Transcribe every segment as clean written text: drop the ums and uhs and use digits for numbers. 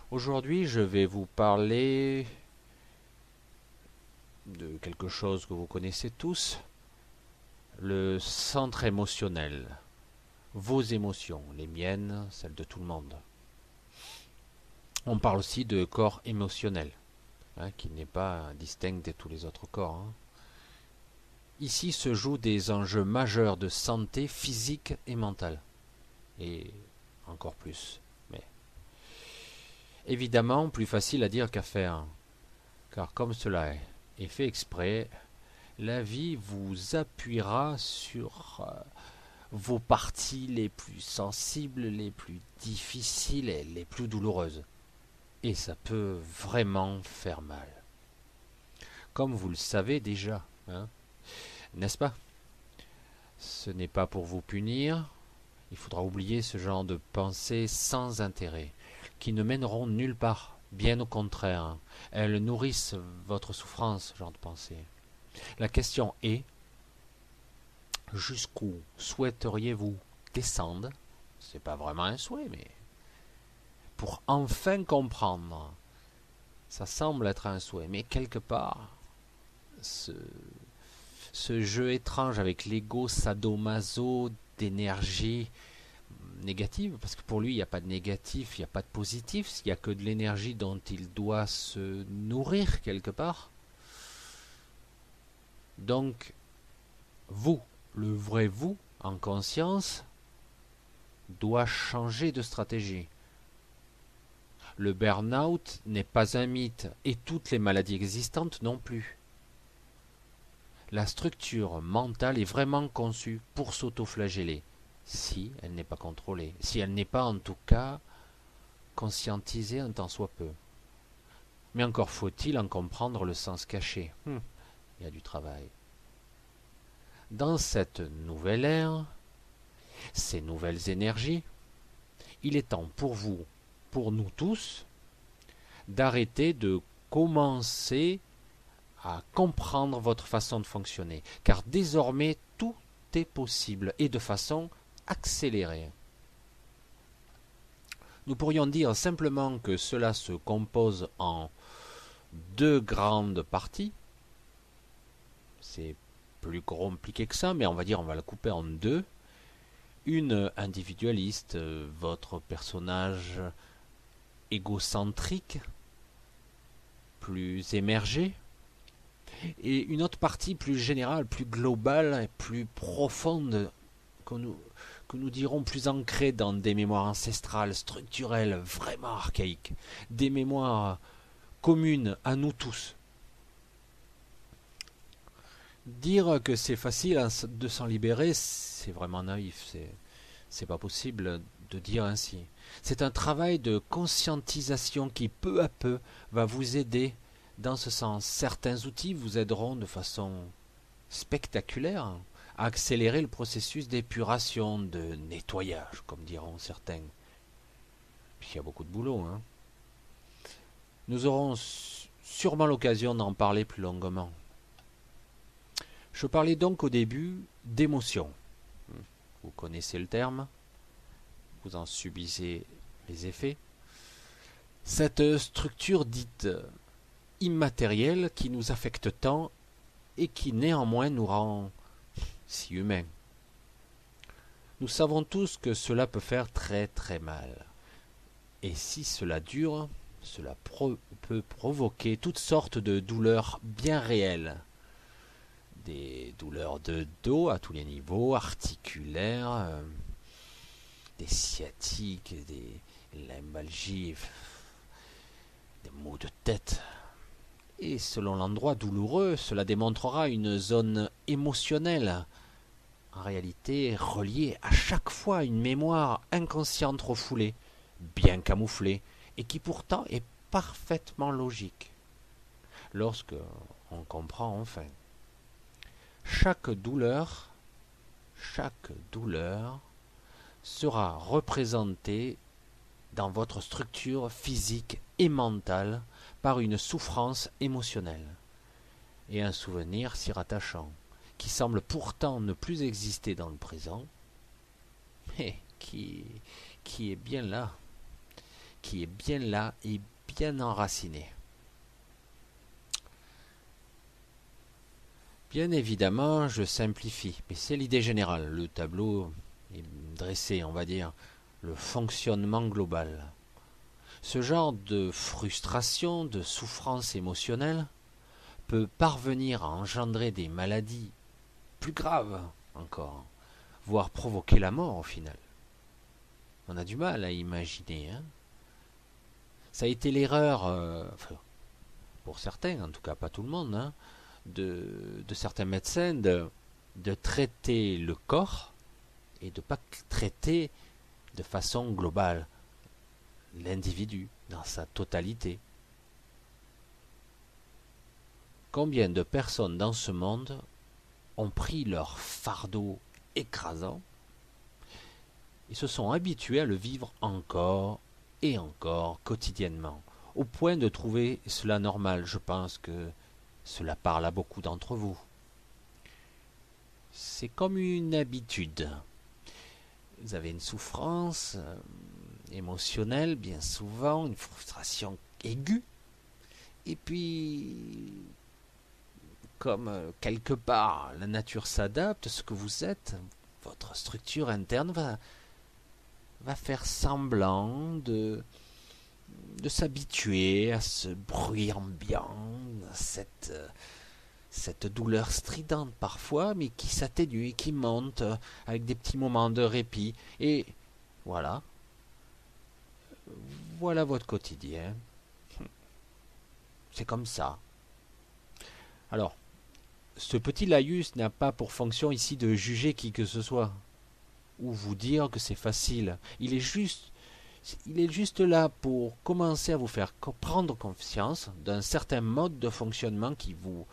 Aujourd'hui, je vais vous parler de quelque chose que vous connaissez tous, le centre émotionnel. Vos émotions, les miennes, celles de tout le monde. On parle aussi de corps émotionnel, qui n'est pas distinct de tous les autres corps. Ici se jouent des enjeux majeurs de santé physique et mentale. Et encore plus. Mais évidemment, plus facile à dire qu'à faire. Car comme cela est fait exprès, la vie vous appuiera sur vos parties les plus sensibles, les plus difficiles et les plus douloureuses. Et ça peut vraiment faire mal. Comme vous le savez déjà, n'est-ce pas? Ce n'est pas pour vous punir. Il faudra oublier ce genre de pensées sans intérêt, qui ne mèneront nulle part. Bien au contraire, elles nourrissent votre souffrance, ce genre de pensée. La question est, jusqu'où souhaiteriez-vous descendre? C'est pas vraiment un souhait, mais pour enfin comprendre. Ça semble être un souhait, mais quelque part, ce, ce jeu étrange avec l'ego sadomaso d'énergie négative, parce que pour lui, il n'y a pas de négatif, il n'y a pas de positif, il n'y a que de l'énergie dont il doit se nourrir quelque part. Donc, vous, le vrai vous, en conscience, doit changer de stratégie. Le burn-out n'est pas un mythe, et toutes les maladies existantes non plus. La structure mentale est vraiment conçue pour s'autoflageller, si elle n'est pas contrôlée, si elle n'est pas en tout cas conscientisée un tant soit peu. Mais encore faut-il en comprendre le sens caché. Il y a du travail. Dans cette nouvelle ère, ces nouvelles énergies, il est temps pour vous, pour nous tous, d'arrêter de commencer à comprendre votre façon de fonctionner, car désormais tout est possible et de façon accélérée. Nous pourrions dire simplement que cela se compose en deux grandes parties. C'est plus compliqué que ça, mais on va la couper en deux. Une individualiste, votre personnage égocentrique, plus émergé, et une autre partie plus générale, plus globale et plus profonde, que nous dirons plus ancrée dans des mémoires ancestrales, structurelles, vraiment archaïques, des mémoires communes à nous tous. Dire que c'est facile de s'en libérer, c'est vraiment naïf, c'est pas possible de dire ainsi. C'est un travail de conscientisation qui peu à peu va vous aider dans ce sens. Certains outils vous aideront de façon spectaculaire à accélérer le processus d'épuration, de nettoyage, comme diront certains. Puis il y a beaucoup de boulot. Nous aurons sûrement l'occasion d'en parler plus longuement. Je parlais donc au début d'émotion. Vous connaissez le terme, vous en subissez les effets. Cette structure dite immatérielle qui nous affecte tant et qui néanmoins nous rend si humains. Nous savons tous que cela peut faire très très mal. Et si cela dure, cela peut provoquer toutes sortes de douleurs bien réelles. Des douleurs de dos à tous les niveaux, articulaires, des sciatiques, des lombalgies, des maux de tête. Et selon l'endroit douloureux, cela démontrera une zone émotionnelle, en réalité reliée à chaque fois à une mémoire inconsciente refoulée, bien camouflée, et qui pourtant est parfaitement logique, lorsque on comprend enfin. Chaque douleur sera représentée dans votre structure physique et mentale par une souffrance émotionnelle et un souvenir s'y rattachant, qui semble pourtant ne plus exister dans le présent, mais qui est bien là, qui est bien là et bien enraciné. Bien évidemment, je simplifie, mais c'est l'idée générale. Le tableau est dressé, on va dire, le fonctionnement global. Ce genre de frustration, de souffrance émotionnelle peut parvenir à engendrer des maladies plus graves encore, voire provoquer la mort au final. On a du mal à imaginer. Hein. Ça a été l'erreur, pour certains, en tout cas pas tout le monde, hein, de certains médecins de traiter le corps et de ne pas traiter de façon globale l'individu dans sa totalité. Combien de personnes dans ce monde ont pris leur fardeau écrasant et se sont habitués à le vivre encore et encore quotidiennement, au point de trouver cela normal. Je pense que cela parle à beaucoup d'entre vous. C'est comme une habitude. Vous avez une souffrance émotionnelle, bien souvent, une frustration aiguë, et puis, comme quelque part la nature s'adapte, ce que vous êtes, votre structure interne va faire semblant de s'habituer à ce bruit ambiant, à cette douleur stridente parfois, mais qui s'atténue et qui monte avec des petits moments de répit. Et voilà votre quotidien. C'est comme ça. Alors, ce petit laïus n'a pas pour fonction ici de juger qui que ce soit, ou vous dire que c'est facile. Il est juste là pour commencer à vous faire prendre conscience d'un certain mode de fonctionnement qui vous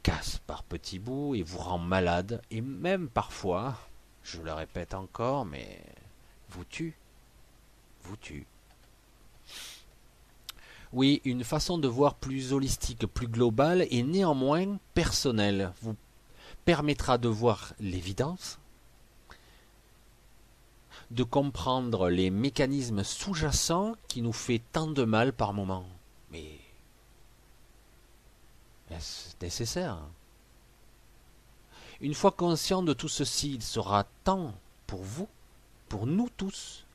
casse par petits bouts et vous rend malade, et même parfois, je le répète encore, mais vous tue. Oui, une façon de voir plus holistique, plus globale et néanmoins personnelle vous permettra de voir l'évidence, de comprendre les mécanismes sous-jacents qui nous fait tant de mal par moment. Mais est-ce nécessaire? Une fois conscient de tout ceci, il sera temps pour vous, pour nous tous,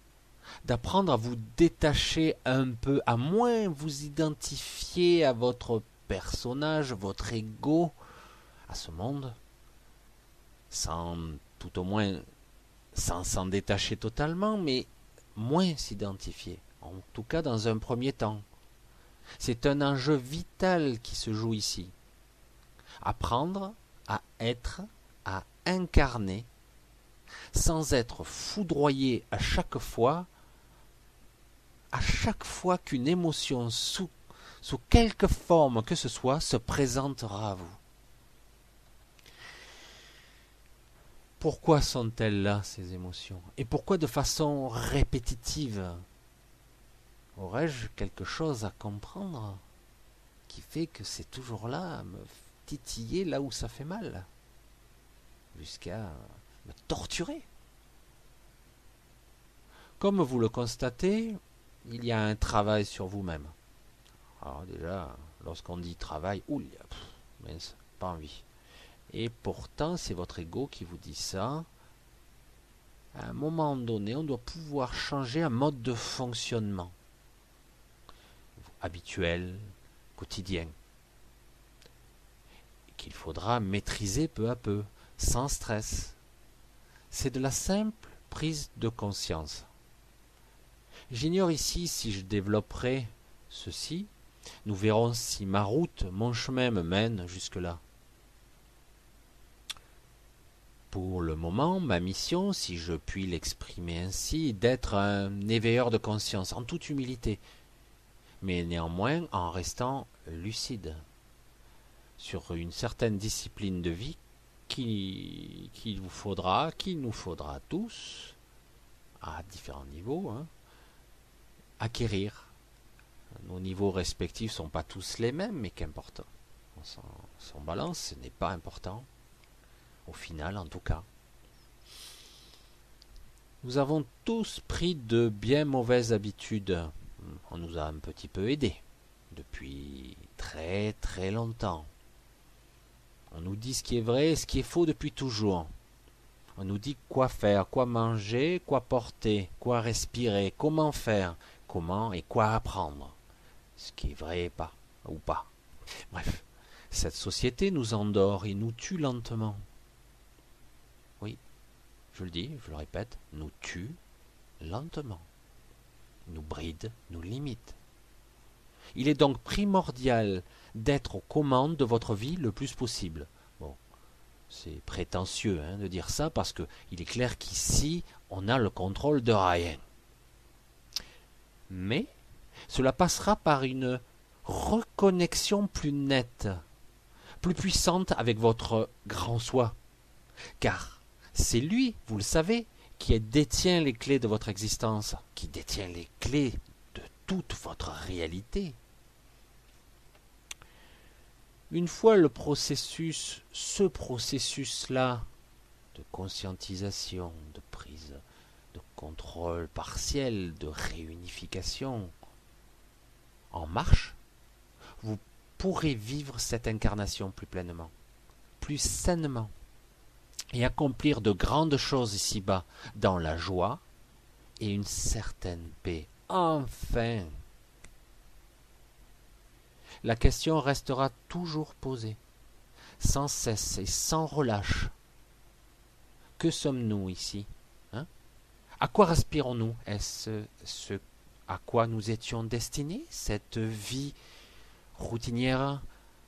d'apprendre à vous détacher un peu, à moins vous identifier à votre personnage, votre ego, à ce monde, sans tout au moins sans s'en détacher totalement, mais moins s'identifier, en tout cas dans un premier temps. C'est un enjeu vital qui se joue ici. Apprendre à être, à incarner, sans être foudroyé à chaque fois qu'une émotion sous quelque forme que ce soit se présentera à vous. Pourquoi sont-elles là, ces émotions? Et pourquoi de façon répétitive? Aurais-je quelque chose à comprendre qui fait que c'est toujours là, à me titiller là où ça fait mal, jusqu'à me torturer? Comme vous le constatez, il y a un travail sur vous-même. Alors déjà, lorsqu'on dit travail, mince, pas envie. Et pourtant, c'est votre ego qui vous dit ça. À un moment donné, on doit pouvoir changer un mode de fonctionnement habituel, quotidien, qu'il faudra maîtriser peu à peu, sans stress. C'est de la simple prise de conscience. J'ignore ici si je développerai ceci. Nous verrons si ma route, mon chemin me mène jusque-là. Pour le moment, ma mission, si je puis l'exprimer ainsi, est d'être un éveilleur de conscience, en toute humilité, mais néanmoins en restant lucide sur une certaine discipline de vie qu'il nous faudra tous, à différents niveaux, acquérir. Nos niveaux respectifs ne sont pas tous les mêmes, mais qu'importe. On s'en balance, ce n'est pas important. Au final, en tout cas. Nous avons tous pris de bien mauvaises habitudes. On nous a un petit peu aidés depuis très très longtemps. On nous dit ce qui est vrai et ce qui est faux depuis toujours. On nous dit quoi faire, quoi manger, quoi porter, quoi respirer, comment faire, comment et quoi apprendre. Ce qui est vrai et pas, ou pas. Bref, cette société nous endort et nous tue lentement. Oui, je le dis, je le répète, nous tue lentement. Nous bride, nous limite. Il est donc primordial d'être aux commandes de votre vie le plus possible. Bon, c'est prétentieux de dire ça parce qu'il est clair qu'ici, on a le contrôle de rien. Mais cela passera par une reconnexion plus nette, plus puissante avec votre grand soi. Car c'est lui, vous le savez, qui détient les clés de votre existence, qui détient les clés de toute votre réalité. Une fois ce processus-là de conscientisation, de prise de contrôle partiel, de réunification en marche, vous pourrez vivre cette incarnation plus pleinement, plus sainement, et accomplir de grandes choses ici-bas, dans la joie et une certaine paix. Enfin, la question restera toujours posée, sans cesse et sans relâche. Que sommes-nous ici, À quoi respirons-nous? Est-ce ce à quoi nous étions destinés? Cette vie routinière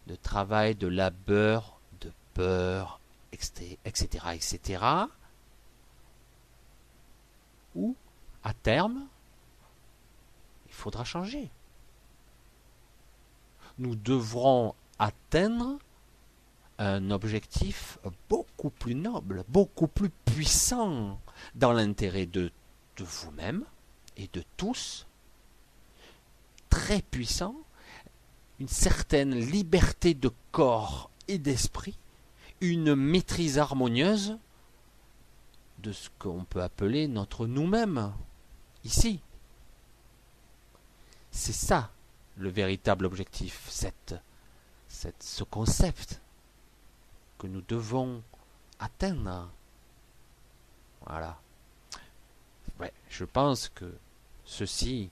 de travail, de labeur, de peur, etc., etc. Ou, à terme, il faudra changer. Nous devrons atteindre un objectif beaucoup plus noble, beaucoup plus puissant dans l'intérêt de vous-même et de tous, très puissant, une certaine liberté de corps et d'esprit, une maîtrise harmonieuse de ce qu'on peut appeler notre nous-mêmes, ici. C'est ça le véritable objectif, ce concept que nous devons atteindre. Voilà. Ouais, je pense que ceci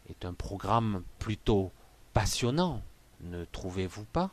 est un programme plutôt passionnant, ne trouvez-vous pas ?